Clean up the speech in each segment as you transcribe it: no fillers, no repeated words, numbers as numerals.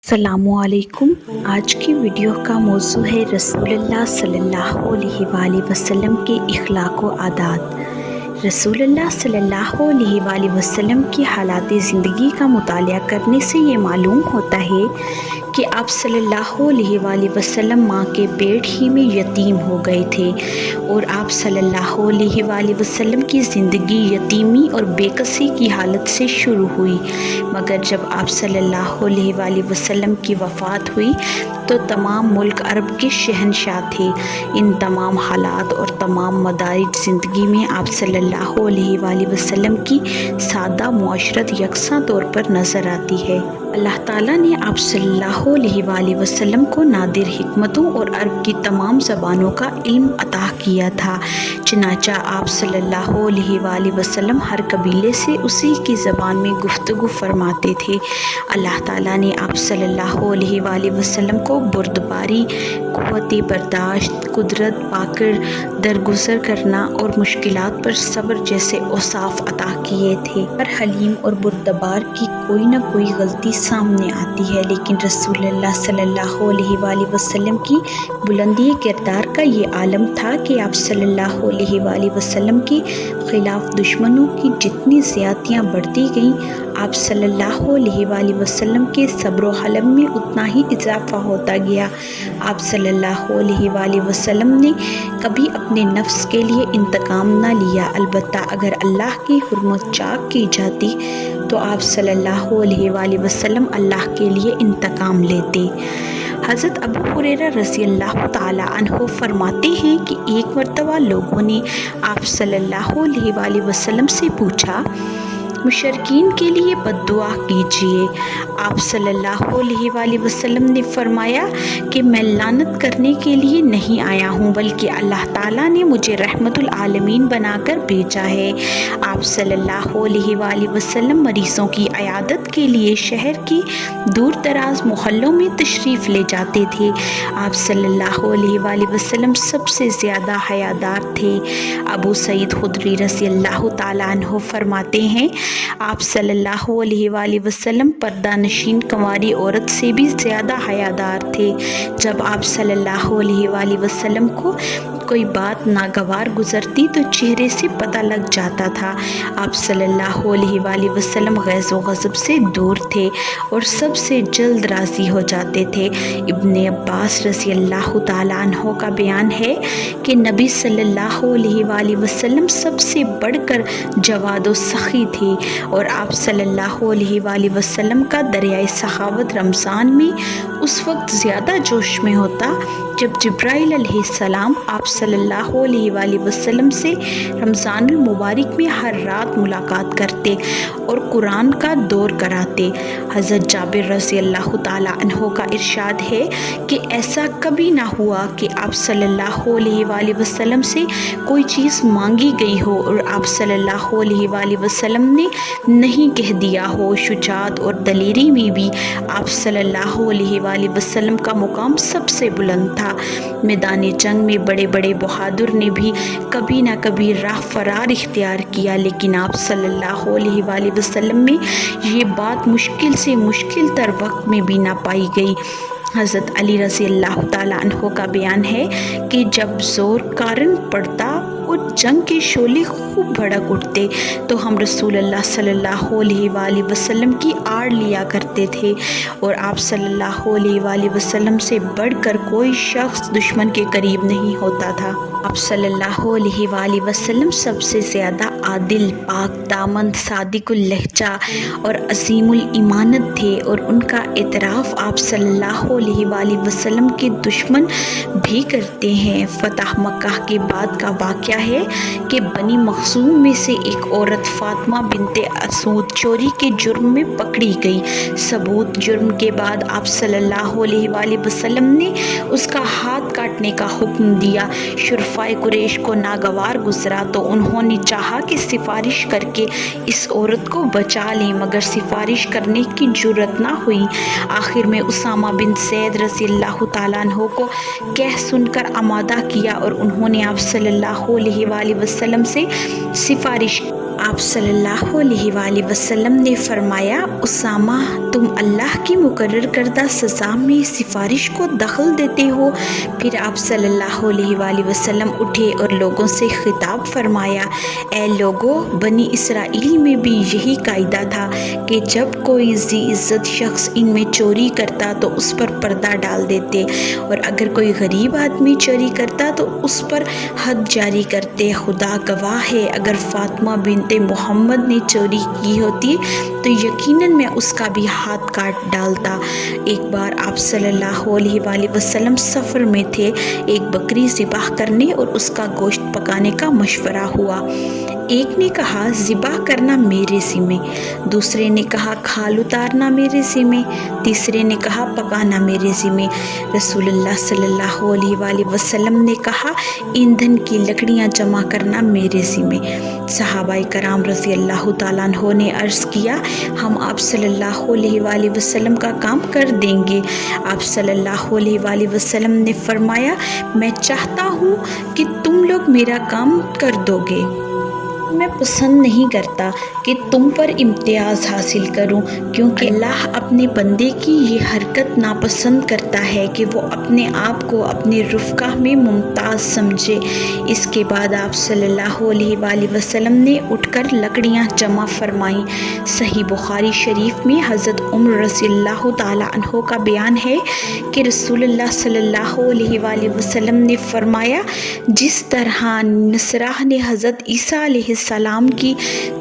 السلام علیکم۔ آج کی ویڈیو کا موضوع ہے رسول اللہ صلی اللہ علیہ وآلہ وسلم کے اخلاق و عادات۔ رسول اللہ صلی اللہ علیہ وآلہ وسلم کی حالات زندگی کا مطالعہ کرنے سے یہ معلوم ہوتا ہے کہ آپ صلی اللہ علیہ وآلہ وسلم ماں کے پیٹ ہی میں یتیم ہو گئے تھے اور آپ صلی اللہ علیہ وآلہ وسلم کی زندگی یتیمی اور بے کسی کی حالت سے شروع ہوئی، مگر جب آپ صلی اللہ علیہ وآلہ وسلم کی وفات ہوئی تو تمام ملک عرب کے شہنشاہ تھے۔ ان تمام حالات اور تمام مدارج زندگی میں آپ صلی اللہ علیہ وآلہ وسلم کی سادہ معاشرت یکساں طور پر نظر آتی ہے۔ اللہ تعالیٰ نے آپ صلی اللہ علیہ وآلہ وسلم کو نادر حکمتوں اور عرب کی تمام زبانوں کا علم عطا کیا تھا، چنانچہ آپ صلی اللہ علیہ وآلہ وسلم ہر قبیلے سے اسی کی زبان میں گفتگو فرماتے تھے۔ اللہ تعالیٰ نے آپ صلی اللہ علیہ وآلہ وسلم کو بردباری، قوت برداشت، قدرت پا کر درگزر کرنا اور مشکلات پر صبر جیسے اوصاف عطا کیے تھے۔ ہر حلیم اور بردبار کی کوئی نہ کوئی غلطی سامنے آتی ہے، لیکن رسول اللہ صلی اللہ علیہ وآلہ وسلم کی بلندی کردار کا یہ عالم تھا کہ آپ صلی اللہ علیہ وآلہ وسلم کے خلاف دشمنوں کی جتنی زیادتیاں بڑھتی گئیں، آپ صلی اللہ علیہ وآلہ وسلم کے صبر و حلم میں اتنا ہی اضافہ ہوتا گیا۔ آپ صلی اللہ علیہ وآلہ وسلم نے کبھی اپنے نفس کے لیے انتقام نہ لیا، البتہ اگر اللہ کی حرمت چاک کی جاتی تو آپ صلی اللہ علیہ وآلہ وسلم اللہ کے لیے انتقام لیتے۔ حضرت ابو ہریرہ رضی اللہ تعالیٰ عنہ فرماتے ہیں کہ ایک مرتبہ لوگوں نے آپ صلی اللہ علیہ وآلہ وسلم سے پوچھا، مشرکین کے لیے بد دعا کیجیے۔ آپ صلی اللہ علیہ وآلہ وسلم نے فرمایا کہ میں لعنت کرنے کے لیے نہیں آیا ہوں، بلکہ اللہ تعالیٰ نے مجھے رحمت العالمین بنا کر بھیجا ہے۔ آپ صلی اللہ علیہ وآلہ وسلم مریضوں کی عیادت کے لیے شہر کے دور دراز محلوں میں تشریف لے جاتے تھے۔ آپ صلی اللہ علیہ وآلہ وسلم سب سے زیادہ حیادار تھے۔ ابو سعید خدری رضی اللہ تعالیٰ عنہ فرماتے ہیں، آپ صلی اللہ علیہ وآلہ وسلم پردہ نشین کنواری عورت سے بھی زیادہ حیادار تھے۔ جب آپ صلی اللہ علیہ وآلہ وسلم کو کوئی بات ناگوار گزرتی تو چہرے سے پتہ لگ جاتا تھا۔ آپ صلی اللہ علیہ وآلہ وسلم غیظ و غضب سے دور تھے اور سب سے جلد راضی ہو جاتے تھے۔ ابن عباس رضی اللہ تعالیٰ عنہ کا بیان ہے کہ نبی صلی اللہ علیہ وآلہ وسلم سب سے بڑھ کر جواد و سخی تھے اور آپ صلی اللہ علیہ وآلہ وسلم کا دریائے سخاوت رمضان میں اس وقت زیادہ جوش میں ہوتا جب جبرائیل علیہ السلام آپ صلی اللہ علیہ وآلہ وسلم سے رمضان المبارک میں ہر رات ملاقات کرتے اور قرآن کا دور کراتے۔ حضرت جابر رضی اللہ تعالیٰ عنہ کا ارشاد ہے کہ ایسا کبھی نہ ہوا کہ آپ صلی اللہ علیہ وآلہ وسلم سے کوئی چیز مانگی گئی ہو اور آپ صلی اللہ علیہ وآلہ وسلم نے نہیں کہہ دیا ہو۔ شجاعت اور دلیری میں بھی آپ صلی اللہ علیہ وآلہ وسلم کا مقام سب سے بلند تھا۔ میدان جنگ میں بڑے بڑے بہادر نے بھی کبھی نہ کبھی راہ فرار اختیار کیا، لیکن آپ صلی اللہ علیہ وآلہ وسلم میں یہ بات مشکل سے مشکل تر وقت میں بھی نہ پائی گئی۔ حضرت علی رضی اللہ تعالیٰ عنہ کا بیان ہے کہ جب زور کارن پڑتا اور جنگ کے شعلے خوب بھڑک اٹھتے تو ہم رسول اللہ صلی اللہ علیہ وآلہ وسلم کی آڑ لیا کرتے تھے اور آپ صلی اللہ علیہ وآلہ وسلم سے بڑھ کر کوئی شخص دشمن کے قریب نہیں ہوتا تھا۔ آپ صلی اللہ علیہ وآلہ وسلم سب سے زیادہ عادل، پاک دامن، صادق اللہجہ اور عظیم الایمانت تھے اور ان کا اعتراف آپ صلی اللہ علیہ وآلہ وسلم کے دشمن بھی کرتے ہیں۔ فتح مکہ کے بعد کا واقعہ ہے کہ بنی مخزوم میں سے ایک عورت فاطمہ بنت اسود چوری کے جرم میں پکڑی گئی۔ ثبوت جرم کے بعد آپ صلی اللہ علیہ وآلہ وسلم نے اس کا ہاتھ کاٹنے کا حکم دیا۔ شرفائے قریش کو ناگوار گزرا تو انہوں نے چاہا کہ سفارش کر کے اس عورت کو بچا لیں، مگر سفارش کرنے کی جرأت نہ ہوئی۔ آخر میں اسامہ بن زید رضی اللہ تعالیٰ عنہ کو کہہ سن کر آمادہ کیا اور انہوں نے آپ صلی اللہ علیہ وآلہ وسلم سے سفارش کی۔ آپ صلی اللہ علیہ وسلم نے فرمایا اسامہ تم اللہ کی مقرر کردہ سزا میں سفارش کو دخل دیتے ہو۔ پھر آپ صلی اللہ علیہ وسلم اٹھے اور لوگوں سے خطاب فرمایا، اے لوگو، بنی اسرائیل میں بھی یہی قاعدہ تھا کہ جب کوئی ذی عزت شخص ان میں چوری کرتا تو اس پر پردہ ڈال دیتے، اور اگر کوئی غریب آدمی چوری کرتا تو اس پر حد جاری کرتے۔ خدا گواہ ہے اگر فاطمہ بنت محمد نے چوری کی ہوتی تو یقیناً میں اس کا بھی ہاتھ کاٹ ڈالتا۔ ایک بار آپ صلی اللہ علیہ وسلم سفر میں تھے، ایک بکری ذبح کرنے اور اس کا گوشت پکانے کا مشورہ ہوا۔ ایک نے کہا ذبح کرنا میرے ذمے، دوسرے نے کہا کھال اتارنا میرے ذمے، تیسرے نے کہا پکانا میرے ذمے۔ رسول اللہ صلی اللہ علیہ وسلم نے کہا ایندھن کی لکڑیاں جمع کرنا میرے ذمے۔ صحابہ کرام رضی اللہ تعالیٰ عنہ نے عرض کیا ہم آپ صلی اللہ علیہ وسلم کا کام کر دیں گے۔ آپ صلی اللہ علیہ وسلم نے فرمایا میں چاہتا ہوں کہ تم لوگ میرا کام کر دو گے۔ میں پسند نہیں کرتا کہ تم پر امتیاز حاصل کروں، کیونکہ اللہ اپنے بندے کی یہ حرکت ناپسند کرتا ہے کہ وہ اپنے آپ کو اپنے رفقا میں ممتاز سمجھے۔ اس کے بعد آپ صلی اللہ علیہ وسلم نے اٹھ کر لکڑیاں جمع فرمائیں۔ صحیح بخاری شریف میں حضرت عمر رضی اللہ تعالیٰ عنہ کا بیان ہے کہ رسول اللہ صلی اللہ علیہ وسلم نے فرمایا جس طرح نصرہ نے حضرت عیسیٰ علیہ السلام کی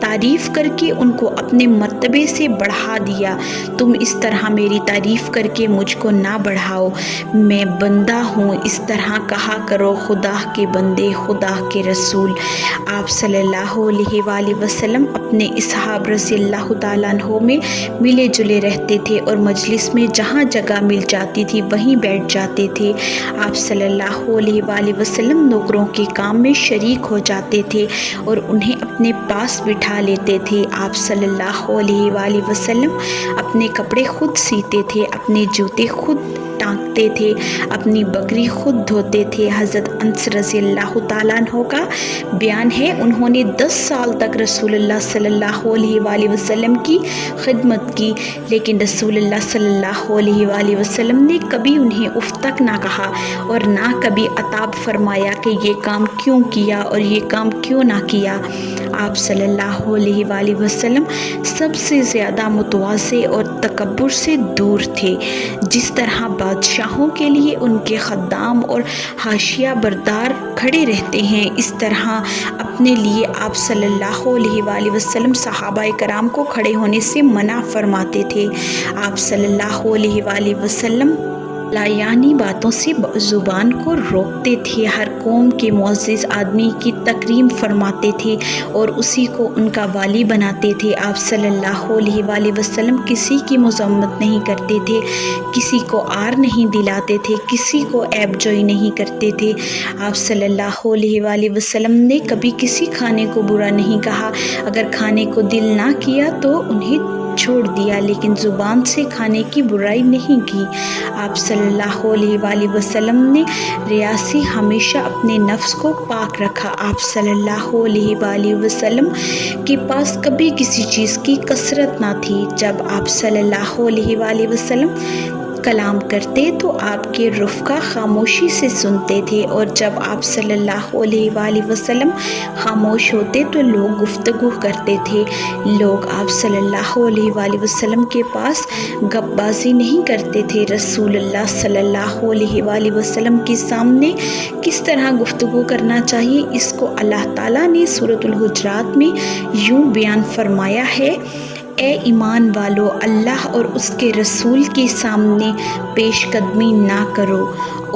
تعریف کر کے ان کو اپنے مرتبے سے بڑھا دیا، تم اس طرح میری تعریف کر کے مجھ کو نہ بڑھاؤ۔ میں بندہ ہوں، اس طرح کہا کرو خدا کے بندے، خدا کے رسول۔ آپ صلی اللہ علیہ وسلم اپنے اصحاب رضی اللہ تعالیٰ عنہ میں ملے جلے رہتے تھے اور مجلس میں جہاں جگہ مل جاتی تھی وہیں بیٹھ جاتے تھے۔ آپ صلی اللہ علیہ وسلم نوکروں کے کام میں شریک ہو جاتے تھے اور انہیں اپنے پاس بٹھا لیتے تھے۔ آپ صلی اللہ علیہ وسلم اپنے کپڑے خود سیتے تھے، اپنے جوتے خود ٹانکتے تھے، اپنی بکری خود دھوتے تھے۔ حضرت انس رضی اللہ تعالیٰ عنہ کا بیان ہے انہوں نے 10 سال تک رسول اللہ صلی اللہ علیہ وسلم کی خدمت کی، لیکن رسول اللہ صلی اللہ علیہ وسلم نے کبھی انہیں اف تک نہ کہا اور نہ کبھی عتاب فرمایا کہ یہ کام کیوں کیا اور یہ کام کیوں نہ کیا۔ آپ صلی اللہ علیہ وسلم سب سے زیادہ متواضع اور تکبر سے دور تھے۔ جس طرح بادشاہوں کے لیے ان کے خدام اور حاشیہ بردار کھڑے رہتے ہیں، اس طرح اپنے لیے آپ صلی اللہ علیہ وسلم صحابہ کرام کو کھڑے ہونے سے منع فرماتے تھے۔ آپ صلی اللہ علیہ وسلم لایعنی باتوں سے زبان کو روکتے تھے، ہر قوم کے معزز آدمی کی تکریم فرماتے تھے اور اسی کو ان کا والی بناتے تھے۔ آپ صلی اللہ علیہ وسلم کسی کی مذمت نہیں کرتے تھے، کسی کو عار نہیں دلاتے تھے، کسی کو عیب جوئی نہیں کرتے تھے۔ آپ صلی اللہ علیہ وسلم نے کبھی کسی کھانے کو برا نہیں کہا، اگر کھانے کو دل نہ کیا تو انہیں چھوڑ دیا، لیکن زبان سے کھانے کی برائی نہیں کی۔ آپ صلی اللہ علیہ وسلم نے ریا سے ہمیشہ اپنے نفس کو پاک رکھا۔ آپ صلی اللہ علیہ وسلم کے پاس کبھی کسی چیز کی کثرت نہ تھی۔ جب آپ صلی اللہ علیہ وسلم کلام کرتے تو آپ کے رفقا خاموشی سے سنتے تھے، اور جب آپ صلی اللہ علیہ وسلم خاموش ہوتے تو لوگ گفتگو کرتے تھے۔ لوگ آپ صلی اللہ علیہ وسلم کے پاس گپ بازی نہیں کرتے تھے۔ رسول اللہ صلی اللہ علیہ وسلم کے سامنے کس طرح گفتگو کرنا چاہیے، اس کو اللہ تعالیٰ نے سورۃ الحجرات میں یوں بیان فرمایا ہے، اے ایمان والو، اللہ اور اس کے رسول کے سامنے پیش قدمی نہ کرو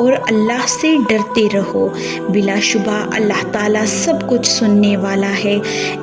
اور اللہ سے ڈرتے رہو، بلا شبہ اللہ تعالیٰ سب کچھ سننے والا ہے۔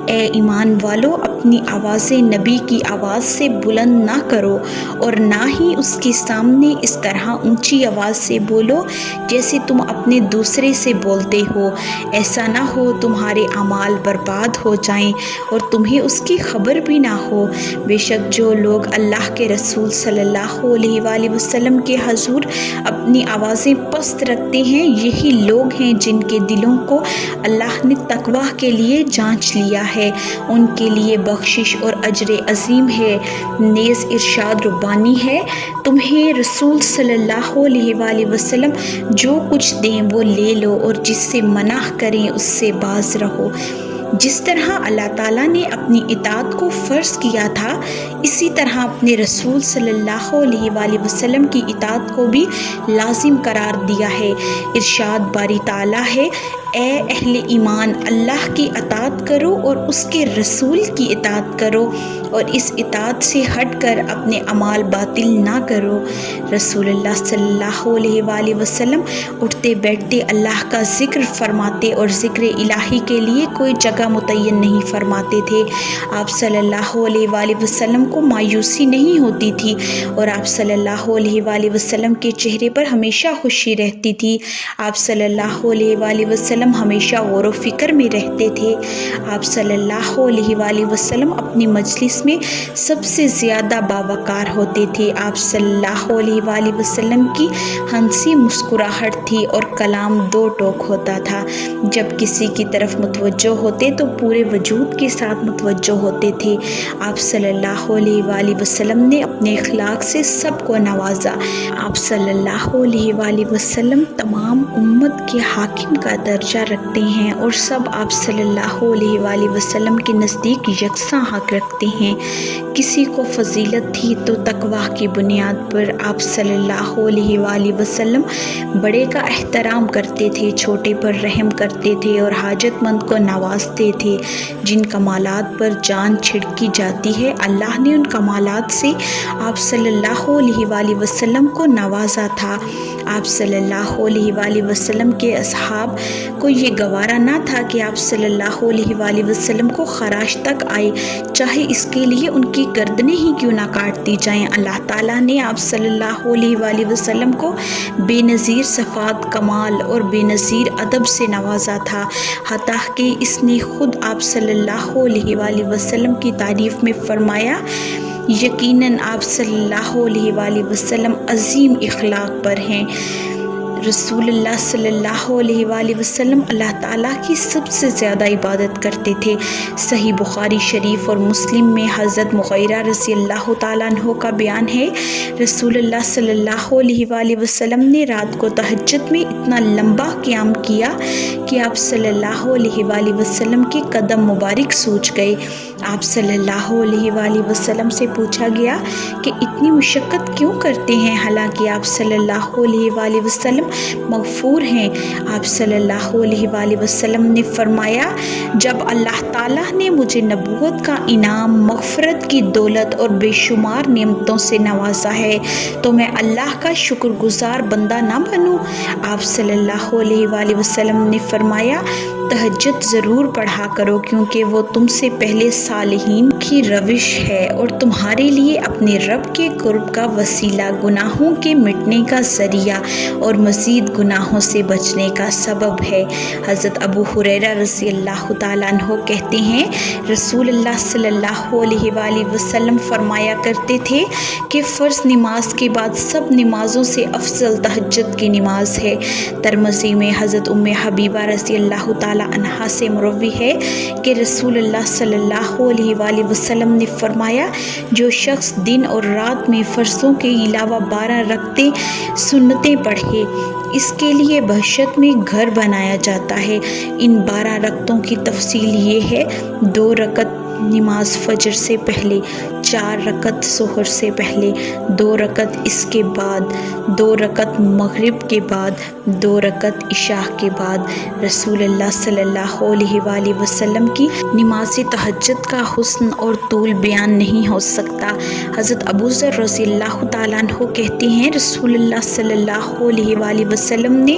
اے ایمان والو، اپنی آوازیں نبی کی آواز سے بلند نہ کرو اور نہ ہی اس کے سامنے اس طرح اونچی آواز سے بولو جیسے تم اپنے دوسرے سے بولتے ہو، ایسا نہ ہو تمہارے اعمال برباد ہو جائیں اور تمہیں اس کی خبر بھی نہ ہو۔ بے شک جو لوگ اللہ کے رسول صلی اللہ علیہ وسلم کے حضور اپنی آوازیں پست رکھتے ہیں یہی لوگ ہیں جن کے دلوں کو اللہ نے تقوی کے لیے جانچ لیا ہے، ان کے لیے بخشش اور اجر عظیم ہے۔ نیز ارشاد ربانی ہے، تمہیں رسول صلی اللہ علیہ وآلہ وسلم جو کچھ دیں وہ لے لو اور جس سے منع کریں اس سے باز رہو۔ جس طرح اللہ تعالیٰ نے اپنی اطاعت کو فرض کیا تھا، اسی طرح اپنے رسول صلی اللہ علیہ وآلہ وسلم کی اطاعت کو بھی لازم قرار دیا ہے۔ ارشاد باری تعالیٰ ہے، اے اہل ایمان، اللہ کی اطاعت کرو اور اس کے رسول کی اطاعت کرو اور اس اطاعت سے ہٹ کر اپنے اعمال باطل نہ کرو۔ رسول اللہ صلی اللہ علیہ وآلہ وسلم اٹھتے بیٹھتے اللہ کا ذکر فرماتے اور ذکر الہی کے لیے کوئی جگہ متعین نہیں فرماتے تھے۔ آپ صلی اللہ علیہ وآلہ وسلم کو مایوسی نہیں ہوتی تھی اور آپ صلی اللہ علیہ وآلہ وسلم کے چہرے پر ہمیشہ خوشی رہتی تھی۔ آپ صلی اللہ علیہ وآلہ وسلم ہمیشہ غور و فکر میں رہتے تھے۔ آپ صلی اللہ علیہ وآلہ وسلم اپنی مجلس میں سب سے زیادہ باوقار ہوتے تھے۔ آپ صلی اللہ علیہ وآلہ وسلم کی ہنسی مسکراہٹ تھی اور کلام دو ٹوک ہوتا تھا۔ جب کسی کی طرف متوجہ ہوتے تو پورے وجود کے ساتھ متوجہ ہوتے تھے۔ آپ صلی اللہ علیہ وآلہ وسلم نے اپنے اخلاق سے سب کو نوازا۔ آپ صلی اللہ علیہ وآلہ وسلم تمام امت کے حاکم کا درجہ رکھتے ہیں اور سب آپ صلی اللہ علیہ وآلہ وسلم کے نزدیک یکساں حق رکھتے ہیں۔ کسی کو فضیلت تھی تو تقویٰ کی بنیاد پر آپ صلی اللہ علیہ وآلہ وسلم بڑے کا احترام کرتے تھے، چھوٹے پر رحم کرتے تھے اور حاجت مند کو نوازتے تھے۔ جن کمالات پر جان چھڑکی جاتی ہے، اللہ نے ان کمالات سے آپ صلی اللہ علیہ وآلہ وسلم کو نوازا تھا۔ آپ صلی اللہ علیہ وآلہ وسلم کے اصحاب کو یہ گوارا نہ تھا کہ آپ صلی اللہ علیہ وآلہ وسلم کو خراش تک آئے، چاہے اس کے لیے ان کی گردنیں ہی کیوں نہ کاٹ دی جائیں۔ اللہ تعالیٰ نے آپ صلی اللہ علیہ وآلہ وسلم کو بے نظیر صفات کمال اور بے نظیر ادب سے نوازا تھا، حتیٰ کہ اس نے خود آپ صلی اللہ علیہ وآلہ وسلم کی تعریف میں فرمایا، یقیناً آپ صلی اللہ علیہ وآلہ وسلم عظیم اخلاق پر ہیں۔ رسول اللہ صلی اللہ علیہ وآلہ وسلم اللہ تعالیٰ کی سب سے زیادہ عبادت کرتے تھے۔ صحیح بخاری شریف اور مسلم میں حضرت مغیرہ رضی اللہ تعالیٰ عنہ کا بیان ہے، رسول اللہ صلی اللہ علیہ وآلہ وسلم نے رات کو تہجد میں اتنا لمبا قیام کیا کہ آپ صلی اللہ علیہ وآلہ وسلم کے قدم مبارک سوج گئے۔ آپ صلی اللہ علیہ وآلہ وسلم سے پوچھا گیا کہ اتنی مشقت کیوں کرتے ہیں، حالانکہ آپ صلی اللہ علیہ وآلہ وسلم مغفور ہیں؟ آپ صلی اللہ علیہ وآلہ وسلم نے فرمایا، جب اللہ تعالیٰ نے مجھے نبوت کا انعام، مغفرت کی دولت اور بے شمار نعمتوں سے نوازا ہے تو میں اللہ کا شکر گزار بندہ نہ بنوں؟ آپ صلی اللہ علیہ وآلہ وسلم نے فرمایا، تہجد ضرور پڑھا کرو کیونکہ وہ تم سے پہلے صالحین کی روش ہے اور تمہارے لیے اپنے رب کے قرب کا وسیلہ، گناہوں کے مٹنے کا ذریعہ اور مزید گناہوں سے بچنے کا سبب ہے۔ حضرت ابو ہریرہ رضی اللہ تعالیٰ عنہ کہتے ہیں، رسول اللہ صلی اللہ علیہ وآلہ وسلم فرمایا کرتے تھے کہ فرض نماز کے بعد سب نمازوں سے افضل تہجد کی نماز ہے۔ ترمذی میں حضرت ام حبیبہ رضی اللہ تعالیٰ عنہا سے مروی ہے کہ رسول اللہ صلی اللہ علیہ وآلہ وسلم نے فرمایا، جو شخص دن اور رات میں فرضوں کے علاوہ 12 رکعتیں سنتیں پڑھے، اس کے لیے بہشت میں گھر بنایا جاتا ہے۔ ان 12 رکعتوں کی تفصیل یہ ہے: 2 رکعت نماز فجر سے پہلے، 4 رکعت ظہر سے پہلے، 2 رکعت اس کے بعد، 2 رکعت مغرب کے بعد، 2 رکعت عشاء کے بعد۔ رسول اللہ صلی اللہ علیہ وآلہ وسلم کی نماز تہجد کا حسن اور طول بیان نہیں ہو سکتا۔ حضرت ابو ذر رضی اللہ تعالیٰ عنہ کہتے ہیں، رسول اللہ صلی اللہ علیہ وآلہ وسلم نے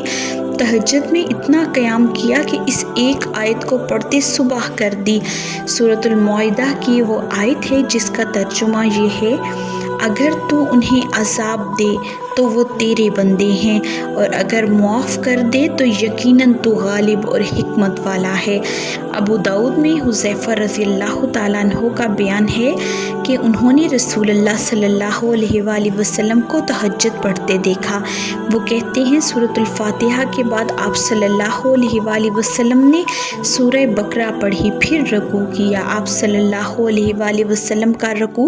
تہجد میں اتنا قیام کیا کہ اس ایک آیت کو پڑھتے صبح کر دی۔ سورۃ المائدہ کی وہ آیت ہے جس کا ترجمہ یہ ہے، اگر تو انہیں عذاب دے تو وہ تیرے بندے ہیں، اور اگر معاف کر دے تو یقیناً تو غالب اور حکمت والا ہے۔ ابو داؤد میں حذیفہ رضی اللہ تعالیٰ عنہ کا بیان ہے کہ انہوں نے رسول اللہ صلی اللہ علیہ وآلہ وسلم کو تہجد پڑھتے دیکھا۔ وہ کہتے ہیں سورۃ الفاتحہ کے بعد آپ صلی اللہ علیہ وآلہ وسلم نے سورہ بقرہ پڑھی، پھر رکوع کیا۔ آپ صلی اللہ علیہ وآلہ وسلم کا رکوع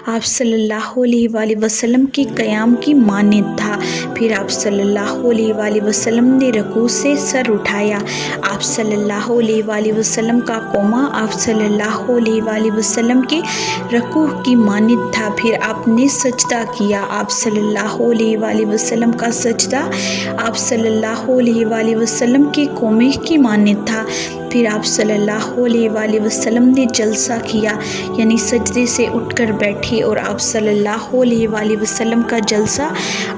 آپ صلی اللہ علیہ وآلہ وسلم کے قیام کی مانند تھا۔ پھر آپ صلی اللہ علیہ وآلہ وسلم نے رکوع سے سر اٹھایا۔ آپ صلی اللہ علیہ وآلہ وسلم کا قوما آپ صلی اللہ علیہ وآلہ وسلم کے رکوع کی مانند تھا۔ پھر آپ نے سجدہ کیا۔ آپ صلی اللہ علیہ وآلہ وسلم کا سجدہ آپ صلی اللہ علیہ وآلہ وسلم کے قومے کی مانند تھا۔ پھر آپ صلی اللہ علیہ وآلہ وسلم نے جلسہ کیا، یعنی سجدے سے اٹھ کر بیٹھے، اور آپ صلی اللہ علیہ وآلہ وسلم کا جلسہ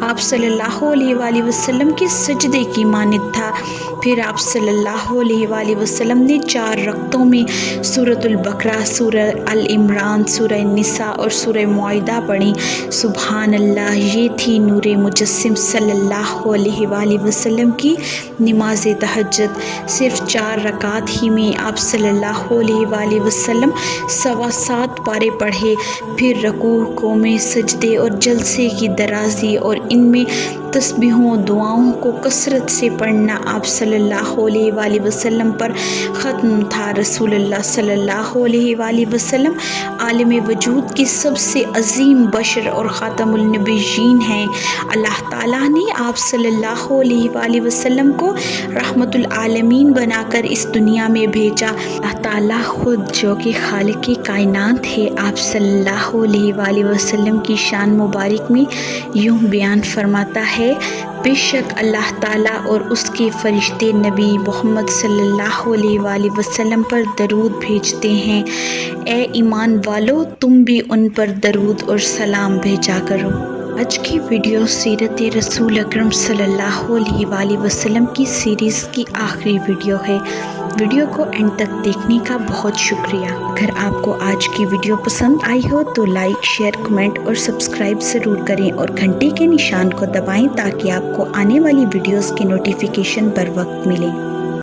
آپ صلی اللہ علیہ وآلہ وسلم کے سجدے کی مانند تھا۔ پھر آپ صلی اللہ علیہ وآلہ وسلم نے 4 رکعتوں میں سورۃ البقرہ، سورہ آل عمران، سورہ نساء اور سورہ مائدہ پڑھی۔ سبحان اللہ، یہ تھی نور مجسم صلی اللہ علیہ وآلہ وسلم کی نماز تہجد۔ صرف 4 رکعات ہی میں آپ صلی اللہ علیہ وآلہ وسلم 7.25 پارے پڑھے۔ پھر رکوع، قومے، سجدے اور جلسے کی درازی اور ان میں تسبیحوں دعاؤں کو کثرت سے پڑھنا آپ صلی اللہ علیہ وآلہ وسلم پر ختم تھا۔ رسول اللہ صلی اللہ علیہ وآلہ وسلم عالم وجود کے سب سے عظیم بشر اور خاتم النبیین ہیں۔ اللہ تعالیٰ نے آپ صلی اللہ علیہ وآلہ وسلم کو رحمت العالمین بنا کر اس دنیا میں بھیجا۔ اللہ تعالیٰ خود جو کہ خالق کائنات ہے، آپ صلی اللہ علیہ وآلہ وسلم کی شان مبارک میں یوں بیان فرماتا ہے: بے شک اللہ تعالیٰ اور اس کے فرشتے نبی محمد صلی اللہ علیہ وآلہ وسلم پر درود بھیجتے ہیں۔ اے ایمان والو، تم بھی ان پر درود اور سلام بھیجا کرو۔ آج کی ویڈیو سیرت رسول اکرم صلی اللہ علیہ وآلہ وسلم کی سیریز کی آخری ویڈیو ہے۔ ویڈیو کو اینڈ تک دیکھنے کا بہت شکریہ۔ اگر آپ کو آج کی ویڈیو پسند آئی ہو تو لائک، شیئر، کمنٹ اور سبسکرائب ضرور کریں، اور گھنٹی کے نشان کو دبائیں تاکہ آپ کو آنے والی ویڈیوز کی نوٹیفیکیشن بر وقت ملے۔